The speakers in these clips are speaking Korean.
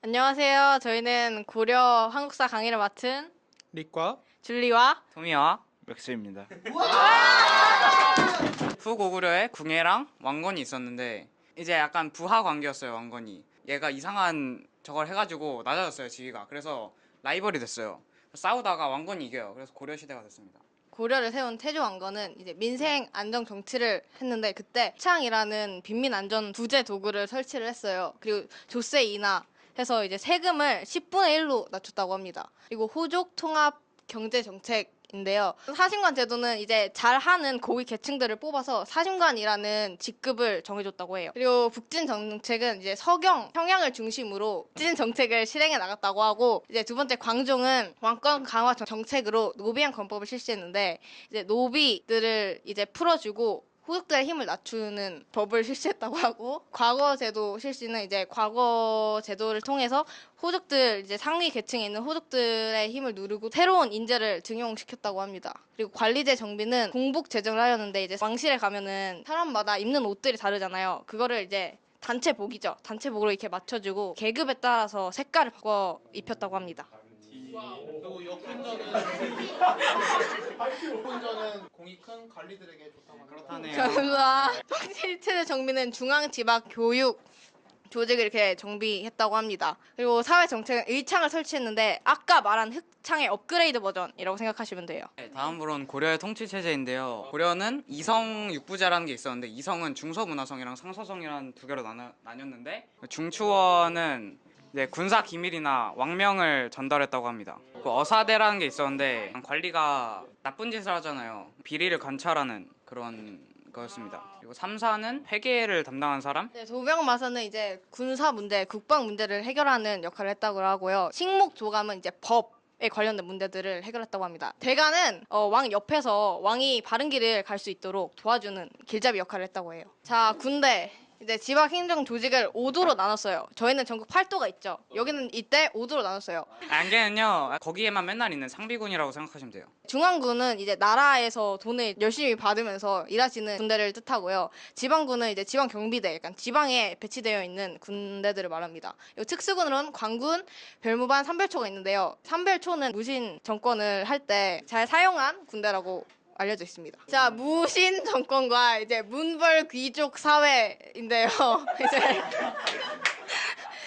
안녕하세요. 저희는 고려 한국사 강의를 맡은 리과 줄리와 토미와 맥스입니다. 후고구려에 궁예랑 왕건이 있었는데 이제 약간 부하 관계였어요. 왕건이 얘가 이상한 저걸 해가지고 낮아졌어요, 지위가. 그래서 라이벌이 됐어요. 싸우다가 왕건이 이겨요. 그래서 고려 시대가 됐습니다. 고려를 세운 태조 왕건은 이제 민생 안정 정치를 했는데 그때 창이라는 빈민 안전 구제 도구를 설치를 했어요. 그리고 조세 인하 해서 이제 세금을 10분의 1로 낮췄다고 합니다. 그리고 호족 통합 경제 정책인데요. 사심관 제도는 이제 잘하는 고위 계층들을 뽑아서 사심관이라는 직급을 정해줬다고 해요. 그리고 북진 정책은 이제 서경 평양을 중심으로 북진 정책을 실행해 나갔다고 하고, 이제 두 번째 광종은 왕권 강화 정책으로 노비안 건법을 실시했는데 이제 노비들을 이제 풀어주고 호족들의 힘을 낮추는 법을 실시했다고 하고, 과거 제도 실시는 이제 과거 제도를 통해서 호족들, 이제 상위 계층에 있는 호족들의 힘을 누르고 새로운 인재를 등용시켰다고 합니다. 그리고 관리제 정비는 공복 제정을 하려는데 이제 왕실에 가면은 사람마다 입는 옷들이 다르잖아요. 그거를 이제 단체복이죠. 단체복으로 이렇게 맞춰주고 계급에 따라서 색깔을 바꿔 입혔다고 합니다. 그리고 역군전은 공이 큰 관리들에게 좋다고 합니다. 그렇다네요. 정부와 통치체제 정비는 중앙지방교육 조직을 이렇게 정비했다고 합니다. 그리고 사회정책은 의창을 설치했는데 아까 말한 흑창의 업그레이드 버전이라고 생각하시면 돼요. 다음으로는 고려의 통치 체제인데요. 고려는 이성 육부제라는 게 있었는데 이성은 중서문화성이랑 상서성이라는 두 개로 나뉘었는데 중추원은 이제 군사 기밀이나 왕명을 전달했다고 합니다. 그 어사대라는 게 있었는데 관리가 나쁜 짓을 하잖아요. 비리를 관찰하는 그런 거였습니다. 그리고 3사는 회계를 담당한 사람? 네, 도병마사는 이제 군사 문제, 국방 문제를 해결하는 역할을 했다고 하고요. 식목조감은 이제 법에 관련된 문제들을 해결했다고 합니다. 대가는 왕 옆에서 왕이 바른 길을 갈 수 있도록 도와주는 길잡이 역할을 했다고 해요. 자, 군대. 이제 지방 행정 조직을 5도로 나눴어요. 저희는 전국 8도가 있죠. 여기는 이때 5도로 나눴어요. 안개는요, 거기에만 맨날 있는 상비군이라고 생각하시면 돼요. 중앙군은 이제 나라에서 돈을 열심히 받으면서 일하시는 군대를 뜻하고요. 지방군은 이제 지방 경비대, 약간 지방에 배치되어 있는 군대들을 말합니다. 그리고 특수군으로는 관군, 별무반, 삼별초가 있는데요. 삼별초는 무신 정권을 할 때 잘 사용한 군대라고 알려져 있습니다. 자, 무신 정권과 이제 문벌 귀족 사회인데요. 이제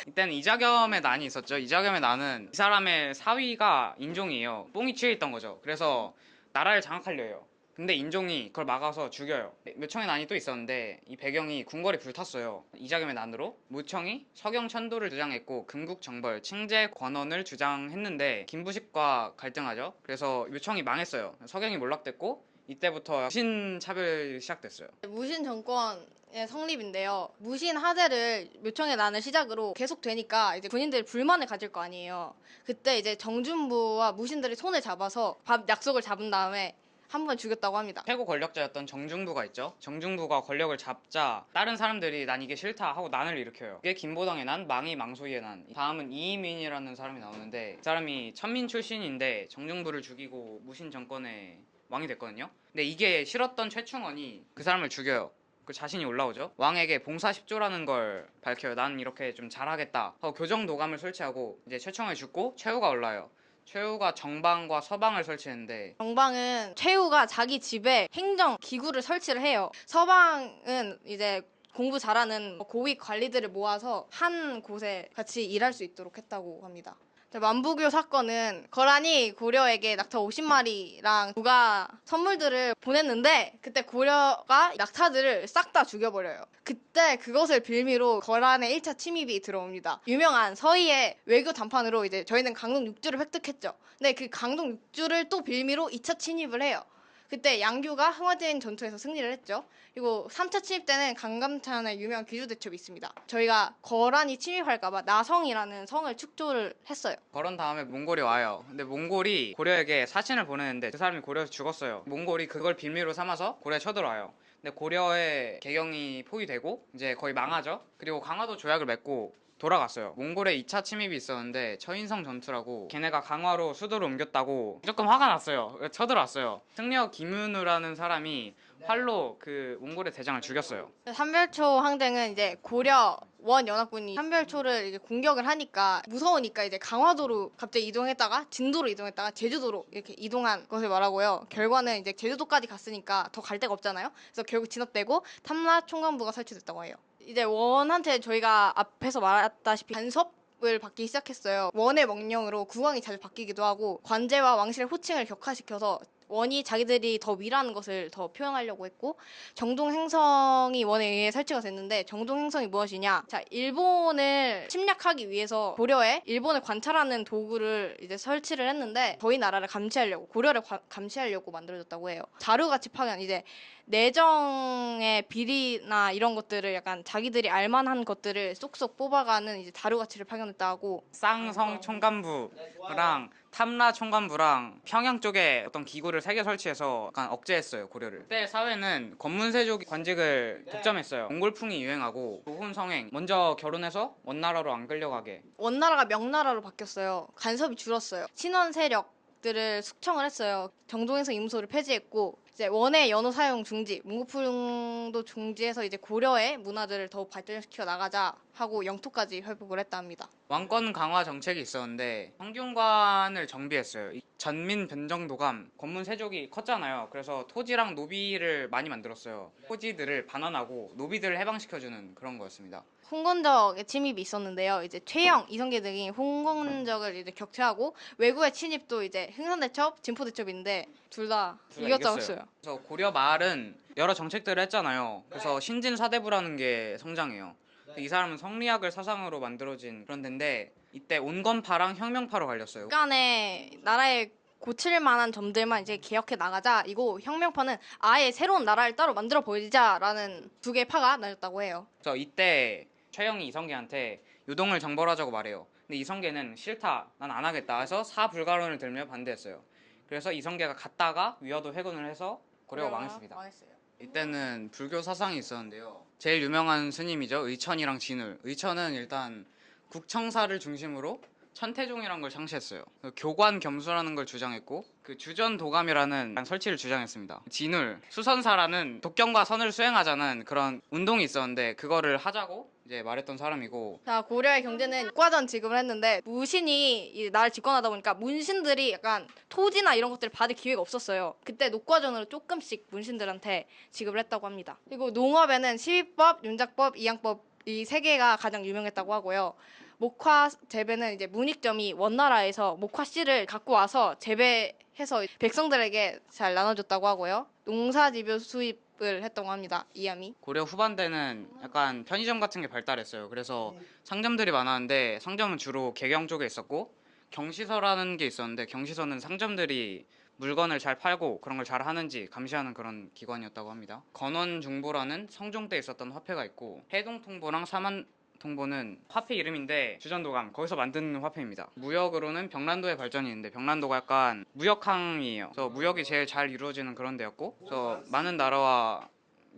이때는 이자겸의 난이 있었죠. 이자겸의 난은 이 사람의 사위가 인종이에요. 뽕이 취해 있던 거죠. 그래서 나라를 장악하려 해요. 근데 인종이 그걸 막아서 죽여요. 묘청의 난이 또 있었는데 이 배경이 궁궐이 불탔어요. 이자겸의 난으로 무청이 서경 천도를 주장했고 금국 정벌, 칭제 권원을 주장했는데 김부식과 갈등하죠. 그래서 묘청이 망했어요. 서경이 몰락됐고 이때부터 무신 차별이 시작됐어요. 무신 정권의 성립인데요. 무신 하대를 묘청의 난을 시작으로 계속되니까 이제 군인들이 불만을 가질 거 아니에요. 그때 이제 정준부와 무신들이 손을 잡아서 약속을 잡은 다음에 한 번 죽였다고 합니다. 최고 권력자였던 정중부가 있죠. 정중부가 권력을 잡자 다른 사람들이 난 이게 싫다 하고 난을 일으켜요. 이게 김보당의 난, 망이 망소희의 난. 다음은 이이민이라는 사람이 나오는데 이 사람이 천민 출신인데 정중부를 죽이고 무신 정권의 왕이 됐거든요. 근데 이게 싫었던 최충원이 그 사람을 죽여요. 그 자신이 올라오죠. 왕에게 봉사 10조라는 걸 밝혀요. 난 이렇게 좀 잘하겠다 하고 교정도감을 설치하고 이제 최충원이 죽고 최후가 올라요. 최후가 정방과 서방을 설치했는데 정방은 최후가 자기 집에 행정 기구를 설치를 해요. 서방은 이제 공부 잘하는 고위 관리들을 모아서 한 곳에 같이 일할 수 있도록 했다고 합니다. 만부교 사건은 거란이 고려에게 낙타 50마리랑 부가 선물들을 보냈는데 그때 고려가 낙타들을 싹 다 죽여버려요. 그때 그것을 빌미로 거란의 1차 침입이 들어옵니다. 유명한 서희의 외교 담판으로 이제 저희는 강동 6주를 획득했죠. 근데 그 강동 6주를 또 빌미로 2차 침입을 해요. 그때 양규가 흥화제인 전투에서 승리를 했죠. 그리고 3차 침입 때는 강감찬의 유명한 귀주대첩이 있습니다. 저희가 거란이 침입할까봐 나성이라는 성을 축조를 했어요. 그런 다음에 몽골이 와요. 근데 몽골이 고려에게 사신을 보내는데 그 사람이 고려에서 죽었어요. 몽골이 그걸 빌미로 삼아서 고려에 쳐들어와요. 근데 고려의 개경이 포위되고 이제 거의 망하죠. 그리고 강화도 조약을 맺고 돌아갔어요. 몽골의 2차 침입이 있었는데 처인성 전투라고 걔네가 강화로 수도를 옮겼다고 조금 화가 났어요. 쳐들어왔어요. 승려 김윤우라는 사람이 활로 그 몽골의 대장을 죽였어요. 삼별초 항쟁은 이제 고려 원 연합군이 한별초를 이제 공격을 하니까 무서우니까 이제 강화도로 갑자기 이동했다가 진도로 이동했다가 제주도로 이렇게 이동한 것을 말하고요. 결과는 이제 제주도까지 갔으니까 더 갈 데가 없잖아요. 그래서 결국 진압되고 탐라 총관부가 설치됐다고 해요. 이제 원한테 저희가 앞에서 말했다시피 간섭을 받기 시작했어요. 원의 명령으로 국왕이 자주 바뀌기도 하고 관제와 왕실의 호칭을 격화시켜서 원이 자기들이 더 위라는 것을 더 표현하려고 했고 정동행성이 원에 의해 설치가 됐는데 정동행성이 무엇이냐? 자, 일본을 침략하기 위해서 고려에 일본을 관찰하는 도구를 이제 설치를 했는데 저희 나라를 감시하려고 고려를 감시하려고 만들어졌다고 해요. 자루같이 파견 이제 내정의 비리나 이런 것들을 약간 자기들이 알만한 것들을 쏙쏙 뽑아가는 이제 자루가치를 파견했다고. 쌍성 총관부랑 탐라 총관부랑 평양 쪽에 어떤 기구를 3개 설치해서 약간 억제했어요, 고려를. 그때 사회는 권문세족이 관직을 독점했어요. 몽골풍이 유행하고 조훈성행 먼저 결혼해서 원나라로 안 끌려가게. 원나라가 명나라로 바뀌었어요. 간섭이 줄었어요. 친원 세력들을 숙청을 했어요. 정동행성 임소를 폐지했고 이제 원의 연호 사용 중지, 문고풍도 중지해서 이제 고려의 문화들을 더 발전시켜 나가자 하고 영토까지 회복을 했다 합니다. 왕권 강화 정책이 있었는데 성균관을 정비했어요. 이 전민 변정도감 권문세족이 컸잖아요. 그래서 토지랑 노비를 많이 만들었어요. 토지들을 반환하고 노비들을 해방시켜주는 그런 거였습니다. 홍건적의 침입이 있었는데요. 이제 최영, 이성계 등이 홍건적을 이제 격퇴하고 외구의 침입도 이제 흥선대첩, 진포대첩인데 둘 다 이겼어요. 그래서 고려 말은 여러 정책들을 했잖아요. 그래서 신진사대부라는 게 성장해요. 이 사람은 성리학을 사상으로 만들어진 그런 데인데 이때 온건파랑 혁명파로 갈렸어요. 간에 나라에 고칠 만한 점들만 이제 개혁해 나가자. 이거 혁명파는 아예 새로운 나라를 따로 만들어 보이자라는 두 개의 파가 나뉘었다고 해요. 그래서 이때 최영이 이성계한테 요동을 정벌하자고 말해요. 근데 이성계는 싫다, 난 안 하겠다 해서 사불가론을 들며 반대했어요. 그래서 이성계가 갔다가 위화도 회군을 해서 고려가 망했습니다. 망했어요. 이때는 불교 사상이 있었는데요. 제일 유명한 스님이죠. 의천이랑 진울. 의천은 일단 국청사를 중심으로 천태종이란 걸 창시했어요. 교관 겸수라는 걸 주장했고 그 주전도감이라는 설치를 주장했습니다. 진울, 수선사라는 독경과 선을 수행하자는 그런 운동이 있었는데 그거를 하자고 이제 말했던 사람이고. 자, 고려의 경제는 국가전 지급을 했는데 무신이 이 나라를 집권하다 보니까 문신들이 약간 토지나 이런 것들을 받을 기회가 없었어요. 그때 녹과전으로 조금씩 문신들한테 지급을 했다고 합니다. 그리고 농업에는 시위법, 윤작법, 이양법 이 세 개가 가장 유명했다고 하고요. 목화 재배는 이제 문익점이 원나라에서 목화 씨를 갖고 와서 재배해서 백성들에게 잘 나눠줬다고 하고요. 농사지표 수입을 했다고 합니다. 이함이. 고려 후반 때는 약간 편의점 같은 게 발달했어요. 그래서 상점들이 많았는데 상점은 주로 개경 쪽에 있었고 경시서라는 게 있었는데 경시서는 상점들이 물건을 잘 팔고 그런 걸 잘 하는지 감시하는 그런 기관이었다고 합니다. 건원중보라는 성종 때 있었던 화폐가 있고 해동통보랑 사만통보는 화폐 이름인데 주전도감 거기서 만든 화폐입니다. 무역으로는 병란도의 발전이 있는데 병란도가 약간 무역항이에요. 그래서 무역이 제일 잘 이루어지는 그런 데였고 그래서 많은 나라와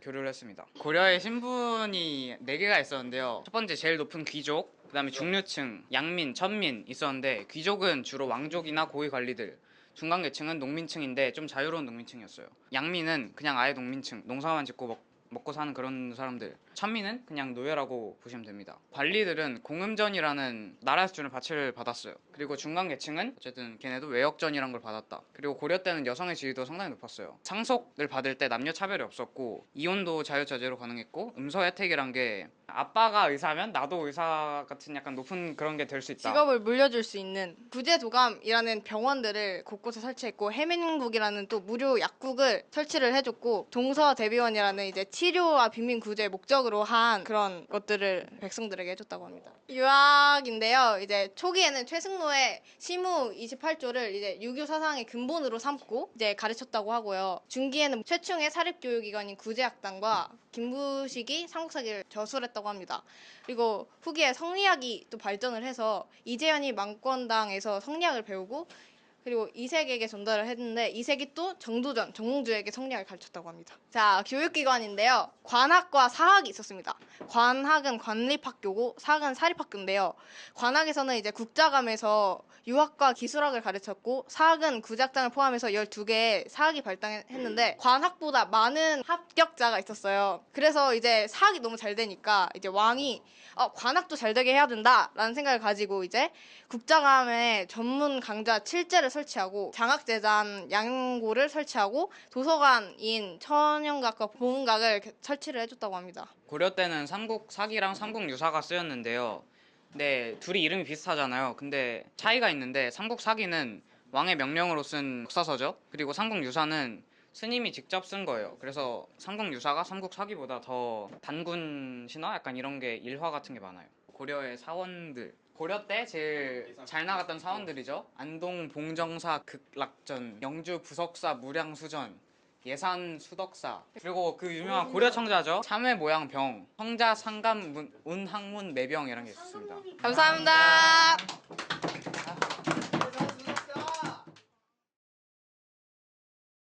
교류를 했습니다. 고려의 신분이 4개가 있었는데요. 첫 번째 제일 높은 귀족, 그 다음에 중류층, 양민, 천민 있었는데 귀족은 주로 왕족이나 고위 관리들, 중간 계층은 농민층인데 좀 자유로운 농민층이었어요. 양민은 그냥 아예 농민층, 농사만 짓고 먹고 사는 그런 사람들. 천민은 그냥 노예라고 보시면 됩니다. 관리들은 공음전이라는 나라에서 주는 바치를 받았어요. 그리고 중간 계층은 어쨌든 걔네도 외역전이란 걸 받았다. 그리고 고려 때는 여성의 지위도 상당히 높았어요. 상속을 받을 때 남녀 차별이 없었고 이혼도 자유자재로 가능했고 음서 혜택이란 게 아빠가 의사면 나도 의사 같은 약간 높은 그런 게 될 수 있다. 직업을 물려줄 수 있는 구제도감이라는 병원들을 곳곳에 설치했고 해민국이라는 또 무료 약국을 설치를 해줬고 동서대비원이라는 이제 치료와 빈민 구제의 목적으로 한 그런 것들을 백성들에게 해줬다고 합니다. 유학인데요. 이제 초기에는 최승로의 시무 28조를 이제 유교 사상의 근본으로 삼고 이제 가르쳤다고 하고요. 중기에는 최충의 사립교육기관인 구제학당과 김부식이 삼국사기를 저술했다고 합니다. 그리고 후기에 성리학이 또 발전을 해서 이재현이 망권당에서 성리학을 배우고 그리고 이색에게 전달을 했는데 이색이 또 정도전, 정몽주에게 성리학을 가르쳤다고 합니다. 자, 교육기관인데요. 관학과 사학이 있었습니다. 관학은 관립학교고 사학은 사립학교인데요. 관학에서는 이제 국자감에서 유학과 기술학을 가르쳤고 사학은 구작장을 포함해서 12개의 사학이 발달했는데 관학보다 많은 합격자가 있었어요. 그래서 이제 사학이 너무 잘 되니까 이제 왕이 관학도 잘 되게 해야 된다라는 생각을 가지고 이제 국자감에 전문 강좌 7제를 설치하고 장학재단 양고를 설치하고 도서관인 천연각과 보문각을 설치를 해줬다고 합니다. 고려 때는 삼국사기랑 삼국유사가 쓰였는데요. 네, 둘이 이름이 비슷하잖아요. 근데 차이가 있는데 삼국사기는 왕의 명령으로 쓴 역사서죠. 그리고 삼국유사는 스님이 직접 쓴 거예요. 그래서 삼국유사가 삼국사기보다 더 단군 신화 약간 이런 게 일화 같은 게 많아요. 고려의 사원들, 고려 때 제일 잘 나갔던 사원들이죠. 안동 봉정사 극락전, 영주 부석사 무량수전, 예산 수덕사, 그리고 그 유명한 고려 청자죠. 참외 모양 병, 청자 상감 운항문 매병 이런 게 있습니다. 감사합니다.